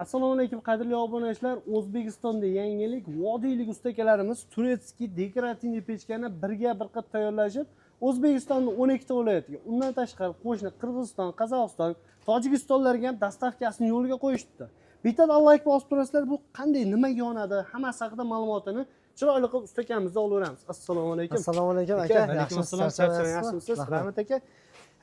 Assalomu alaykum qadrli obunachilar. O'zbekistonda yangilik vodiylik ustakalarimiz turetskiy dekorativniy pechkani birga bir qilib tayyorlashib, O'zbekistonning 12 ta viloyatiga, undan tashqari qo'shni Qirg'iziston, Qozog'iston, Tojikistonlarga ham dastavkasini yo'lga qo'yishdi. Bittadan like bosib turasizlar, bu qanday, nimaga yonadi, hammasi haqida ma'lumotini chiroyli qilib ustakamizdan olaveramiz. Assalomu alaykum. Assalomu alaykum aka. Yaxshimisiz? Rahmat aka.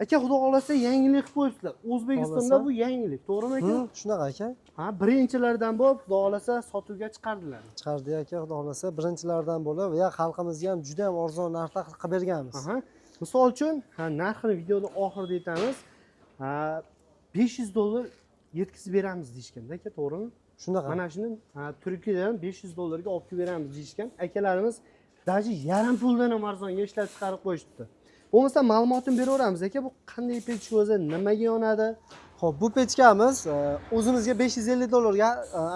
Aka, xudo xolasa yangilik qilib qo'yibsizlar. O'zbekistonda bu yangilik, to'g'rimi aka? Shunaqa aka. Ha, birinchilardan bo'lib, xudo xolasa sotuvga chiqardilar. Chiqardi aka, xudo xolasa birinchilardan bo'lib, va xalqimizga ham juda ham arzon narxda qilib berganmiz. Misol uchun, narxini videoda oxirida aytamiz. $500 yetkazib beramiz deyishganda aka, to'g'rimi? Shunaqa. Mana shuni Turkiyadan $500 ga olib kelib beramiz deyishgan. Akalarimiz даже yarim puldan ham arzonga ishlab chiqarib qo'yishdi. Bo'lmasa ma'lumotini beraveramiz aka, bu qanday pechka o'zi, nimaga yonadi? Xo'p, bu pechkamiz o'zimizga $550 ga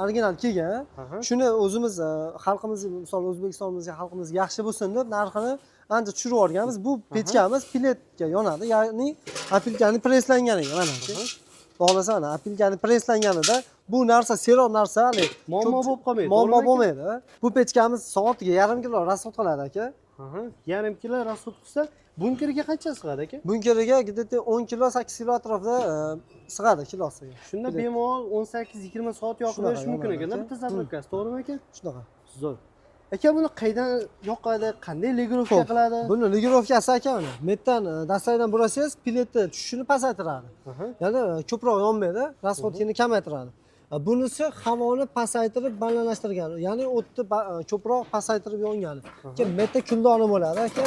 original kelgan. Shuni o'zimiz xalqimiz, misol O'zbekistonimizga xalqimizga yaxshi bo'lsin deb narxini ancha tushirib yuborganmiz. Bu pechkamiz piletga yonadi, ya'ni apilkani preslanganiga mana aka. Xohlasa mana apilkani preslanganida bu narsa seroq narsa, hali muammo bo'lib qolmaydi. Muammo bo'lmaydi. Bu pechkamiz soatiga yarim kilo rasxod qiladi aka. Yarim kilo rasxod qilsa, bunkeriga qancha sig'adi aka? Bunkeriga где-то 10 kilo, 8 kilo atrofida sig'adi kilosiga. Shunda bemalol 18-20 soat yoqib berish mumkin ekan, bitta zapravkasi, to'g'rimi aka? Shunaqa. Zo'r. Aka, buni qaydan yoqadi, qanday legirovka qiladi? Buni legirovkasi aka mana. Metdan dastaydan burasangiz, piletni tushishini pasaytiradi. Ya'ni ko'proq yonmaydi, rasxodini kamaytiradi. Bunisi havoni pasaytirib, balandlashtirgan. Ya'ni o'tni ko'proq pasaytirib yongani. Metta kuldoni bo'ladi aka.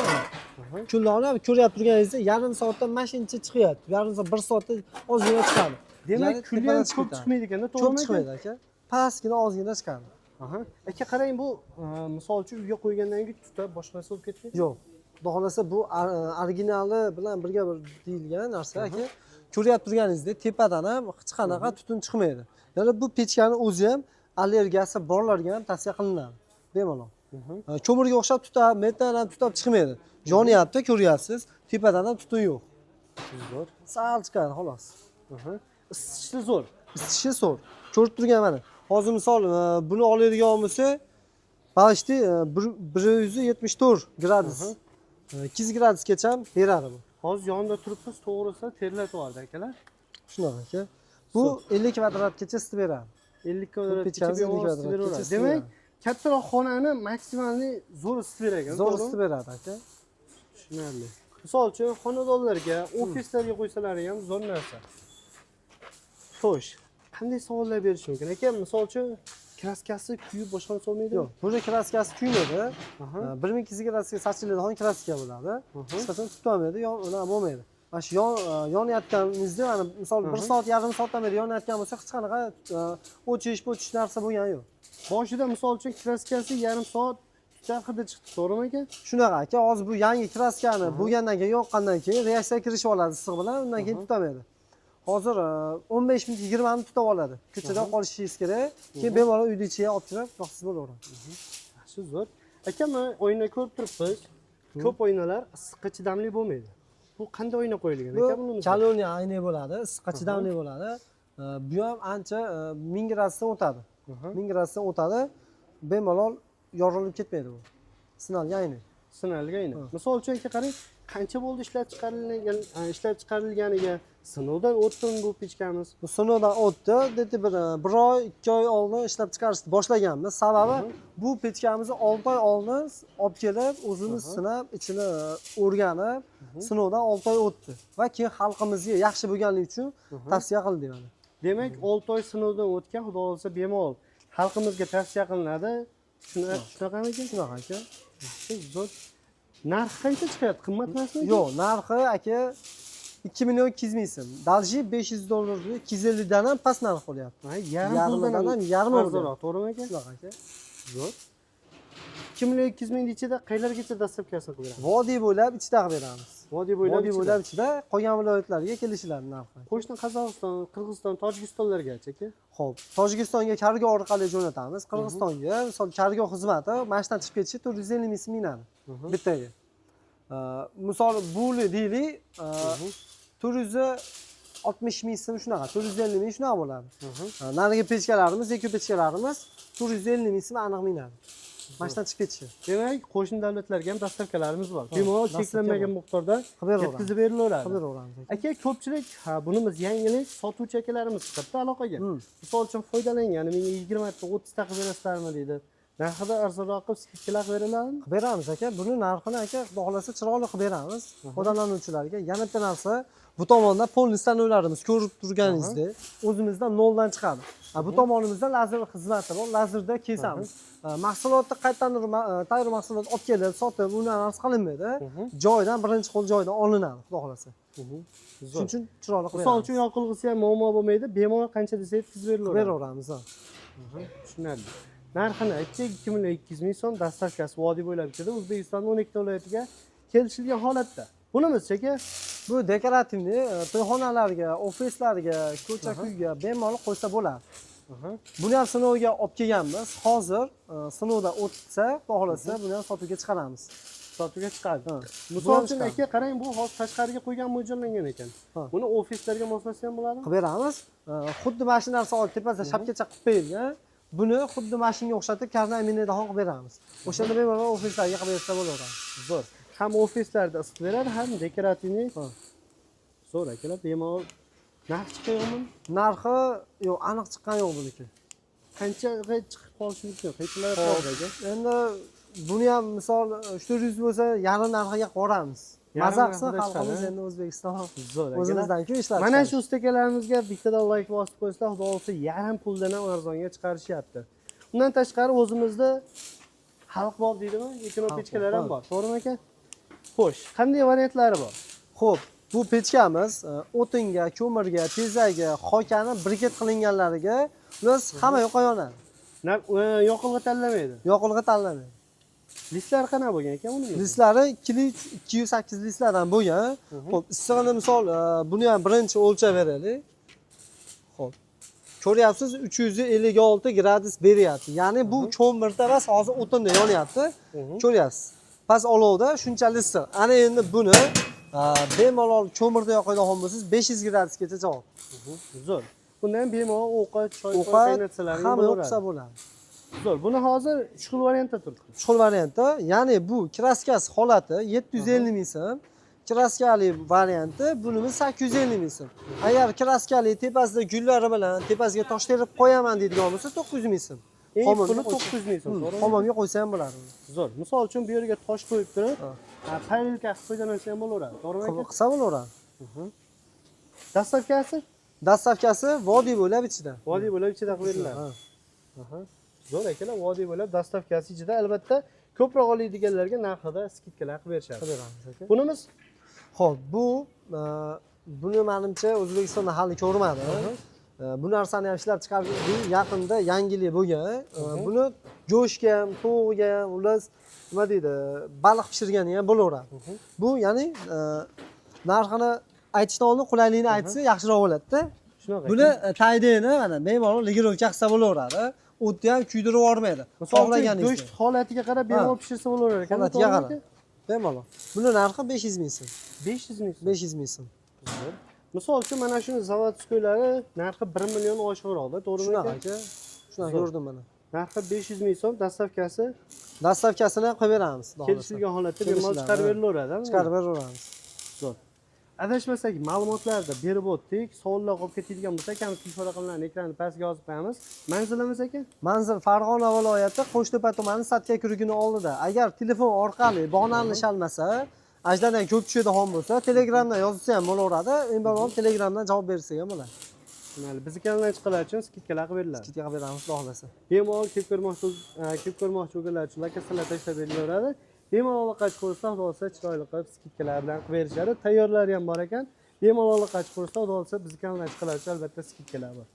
Kuldoni ko'rib turganingizda yarim soatda mashincha chiqyapti. Yarim soat, 1 soatda ozgina chiqadi. Demak, kuldan ko'p chiqmaydi ekan-da, to'g'rimi? Ko'p chiqmaydi aka. Pastgina ozgina chiqadi. Aka, qarang, bu misol uchun uyga qo'ygandan keyin tutab boshqa narsa bo'lib ketmaydi? Yo'q. Xudo xolasa bu originali bilan birga bir deyilgan narsa aka. Ko'rib turganingizdek, tepadan ham hech qanaqa tutun chiqmaydi. Ya'ni bu pechkani o'zi ham allergiyasi borlarga ham tavsiya qilinadi. Bemalol. Ko'mirga o'xshab tutab, metdan ham tutab chiqmaydi. Yonyapti, ko'ryapsiz, tepadan ham tutun yo'q. Zo'r. Sal chiqadi xolos. Isitishi zo'r. Isitishi zo'r. Ko'rib turgan mana. Hozir misol buni oladigan bo'lsa, balishti 174 gradus. 200 gradusgacha ham beradi bu. Hozir yonida turibmiz, to'g'risi terlatib yubordi akalar. Shunaqa aka. Bu 50 kvadratgacha isitib beradi. 50 kvadratgacha isitib beradi. Demak, kattaroq xonani maksimalni zo'r isitib berar ekan. Zo'r isitib beradi aka. Tushunarli. Misol uchun xonadonlarga, ofislarga qo'ysalar ham zo'r narsa. Xo'sh, qanday savollar berish mumkin? Aka, misol uchun kraskasi kuyib boshqa narsa bo'lmaydimi? Yo'q, buni kraskasi kuymaydi. 1200 gradusga sachiladigan kraska bo'ladi. Hech qachon tutolmaydi, unaqa bo'lmaydi. Mana shu yonayotganingizda, mana misol 1 soat, yarim soatdan beri yonayotgan bo'lsa, hech qanaqa o'chish narsa bo'lgani yo'q. Boshida misol uchun kraskasi yarim soat hidi chiqdi, to'g'rimi aka? Shunaqa aka, hozir bu yangi kraskani bo'lgandan keyin yoqqandan keyin reaksiya kirishib oladi issiq bilan, undan keyin tutamaydi. Hozir 15 minut 20 minut tutab oladi. Ko'chada qolishingiz kerak. Keyin bemalol uyda ichiga olib kirib, vaqtingiz bo'laveradi. Yaxshi, zo'r. Aka, men oyna ko'rib turibmiz. Ko'p oynalar issiqqa chidamli bo'lmaydi. Bu qanday oyna qo'yilgan aka buni? Koloniya oyna bo'ladi, issiqqa chidamli bo'ladi. Bu ham ancha 1000 gradusdan o'tadi. 1000 gradusdan o'tadi. Bemalol yorilib ketmaydi bu. Sinalgan oyna. Sinalgan oyna. Misol uchun aka, qarang, qancha bo'ldi ishlab chiqarilganiga? Sinovdan o'tdimi bu pechkamiz? Bu sinovdan o'tdi. Dedi bir oy, 2 oy oldin ishlab chiqarishni boshlaganmiz. Sababi bu pechkamizni 6 oy oldin olib kelib, o'zimiz sinab, ichini o'rganib, sinovdan 6 oy o'tdi. Va keyin xalqimizga yaxshi bo'lganligi uchun tavsiya qildik mana. Demak, 6 oy sinovdan o'tgan, xudo xolasa bemalol xalqimizga tavsiya qilinadi. Shunaqami ekan? Shunaqa aka. Zo'r. Narxi qancha chiqadi? Qimmat emasmi? Yo'q, narxi aka 2 million 200 ming so'm. Dalji $500 250 dan ham past narx qo'yapti. Yarim puldan ham yarim arzonroq, to'g'rimi aka? Shunaqa aka. Zo'r. 2 million 200 ming ichida qaylargacha dastavkasini qilamiz? Vodiy bo'ylab ichida qilib beramiz. Vodiy bo'ylab ichida qolgan viloyatlarga kelishiladi narxi. Qo'shni Qozog'iston, Qirg'iziston, Tojikistonlargacha aka. Xo'p, Tojikistonga kargo orqali jo'natamiz. Qirg'izistonga misol kargo xizmati mashinadan chiqib ketishi 450 ming so'm minadi bittaga. Misol buli deylik, 400 60 ming so'm shunaqa, 450 ming shunaqa bo'ladi. Narigi pechkalarimiz, eko pechkalarimiz 450 ming so'm aniq minadi. Mashinadan chiqib ketishi. Demak, qo'shni davlatlarga ham dastavkalarimiz bor. Bemalol cheklanmagan miqdorda yetkazib berilaveradi. Qilib beraveramiz. Aka, ko'pchilik bunimiz yangilik sotuvchi akalarimiz chiqibdi aloqaga. Misol uchun foydalangan, menga 20 ta 30 ta qilib berasizlarmi deydi. Narxida arzonroq qilib skidkalar beriladimi? Qilib beramiz aka. Buni narxini aka, xudo xolasa chiroyli qilib beramiz. Foydalanuvchilarga yana bitta narsa, bu tomonda polni stanovlarimiz ko'rib turganingizdek, o'zimizdan noldan chiqadi. Bu tomonimizda lazer xizmati bor, lazerda kesamiz. Mahsulotni qayerdan tayyor mahsulot olib kelib, sotib, uni analiz qilinmaydi. Joydan, birinchi qo'l joydan olinadi, xudo xolasa. Shuning uchun chiroyli qilib Misol uchun yoqilg'isi ham muammo bo'lmaydi, bemalol qancha desa yetkazib berilaveradi. beraveramiz. Tushunarli. Narxini aytdik, 2 million 200 ming so'm dastavkasi vodiy bo'ylab ketadi. O'zbekistonning 12 ta viloyatiga kelishilgan holatda. Bunimiz aka, Bu dekorativniy to'yxonalarga, ofislarga, ko'cha-kuyga bemalol qo'ysa bo'ladi. Buni ham sinovga olib kelganmiz. Hozir sinovda o'tsa, xohlasa buni ham sotuvga chiqaramiz. sotuvga chiqadi. Misol uchun aka, qarang, bu hozir tashqariga qo'ygan mo'ljallangan ekan. Buni ofislarga moslasa ham bo'ladimi? Qilib beramiz. Xuddi mashina narsa tepasida shapkacha qilib qo'yilgan. Buni xuddi mashinaga o'xshatib karnaminida ham qilib beramiz. O'shanda bemalol ofislarga qilib bersa bo'laveradi. Zo'r. Ham ofislarda isitib beradi, ham dekorativniy. Zo'r akalar, bemalol narx chiqayapmi? Narxi yo'q, aniq chiqqani yo'q buniki. Qanchaga chiqib qolishi mumkin? Qanchalar bor aka? Endi buni ham misol 400 bo'lsa, yarim narxiga qo'ramiz. Maza qilsin xalqimiz endi O'zbekiston. Zo'r. O'zimizdan-ku ishlar. Mana shu ustakalarimizga bittadan like bosib qo'ysalar, xudo xolasa yarim puldan ham arzonga chiqarishyapti. Undan tashqari o'zimizda xalq bol deydimi? Ekino pechkalar ham bor. To'g'rimi aka? Xo'sh, qanday variantlari bor? Xo'p, bu pechkamiz o'tinga, ko'mirga, tezakga, xokani briket qilinganlariga ular hamma yoqqa yonadi. Yoqilg'i tanlamaydi. Yoqilg'i tanlamaydi. Listlari qanaqa bo'lgan ekan uni? Listlari 208 listlardan bo'lgan. Xo'p, issig'ini misol buni ham birinchi o'lchab beraylik. Xo'p. Ko'ryapsiz, 356 gradus beryapti. Ya'ni bu ko'mirda emas, hozir o'tinda yonyapti. Ko'ryapsiz. Past olovda shunchalik issiq. Ana endi buni bemalol ko'mirda yoqadigan bo'lsangiz 500 gradusgacha chiqadi. Zo'r. Bundan ham bemalol ovqat, choy qaynatsalar hamma yoqsa bo'ladi. Zo'r. Buni hozir 3 xil variantda turibdi. 3 xil variantda, ya'ni bu kraskasi holati 750 ming so'm, kraskali varianti bunimiz 850 ming so'm. Agar kraskali tepasida gullari bilan tepasiga tosh terib qo'yaman deydigan bo'lsa 900 ming so'm. Puli 900 ming so'm. Xomomga qo'ysa ham bo'ladi. Zo'r. Misol uchun bu yerga tosh qo'yib turib, paylka qilib qo'ygansa ham bo'laveradi. To'g'rimi aka? Qilsa bo'laveradi. Dastavkasi? Dastavkasi vodiy bo'ylab ichida. Vodiy bo'ylab ichida qilib beriladi. Zo'r akalar, vodiy bo'ylab dastavkasi ichida, albatta ko'proq oladiganlarga narxida skidkalar qilib berishadi. Qilib beramiz aka. Bunimiz Xo'p, buni menimcha O'zbekistonda hali ko'rmadi. Bu narsani ham ishlab chiqarib yaqinda yangilik bo'lgan. Buni go'shtga ham, tovuqga ham, ular nima deydi, baliq pishirgani ham bo'laveradi. Bu ya'ni narxini aytishdan oldin qulaylikni aytsa yaxshiroq bo'ladi-da. shunaqa. Buni taydeni mana bemalol ligirovka qilsa bo'laveradi. O'tni ham kuydirib yubormaydi. Xohlaganingizda go'sht holatiga qarab bemalol pishirsa bo'laverar ekan. Holatiga qarab. Bemalol. Buni narxi 500 ming so'm. 500 ming so'm. 500 ming so'm. Misol uchun mana shuni zavodskoylari narxi 1 million oshiqroqda, to'g'rimi Shunaqa aka? aka. Shunaqa ko'rdim mana. Narxi 500 ming so'm, dastavkasi Dastavkasini ham qo'yib beramiz. kelishilgan holatda bemalol chiqarib berilaveradi. Chiqarib beraveramiz. Zo'r. Adashmasak, ma'lumotlarda berib o'tdik. Savollar qolib ketadigan bo'lsa, kami telefon raqamlarini ekranni pastiga yozib qo'yamiz. Manzilimiz aka? Manzil Farg'ona viloyati Qo'shtepa tumani Satka kurugini oldida. Agar telefon orqali bog'lanishalmasa, ajdadan ko'p tushadigan bo'lsa, Telegramdan yozsa ham bo'laveradi. Bemalol Telegramdan javob bersa ham bo'ladi. Mayli, bizning kanaldan chiqalar uchun skidkalar qilib beriladi. Skidka qilib beramiz, xudo xolasa. Bemalol kelib ko'rmoqchi bo'lganlar uchun lokatsiyalar tashlab berilaveradi. Bemalol qachib ko'rsa, xudo xolasa chiroyli qilib skidkalar bilan qilib berishadi. Tayyorlari ham bor ekan. Bemalol qachib ko'rsa, xudo xolasa bizning kanaldan chiqalar uchun albatta skidkalar bor.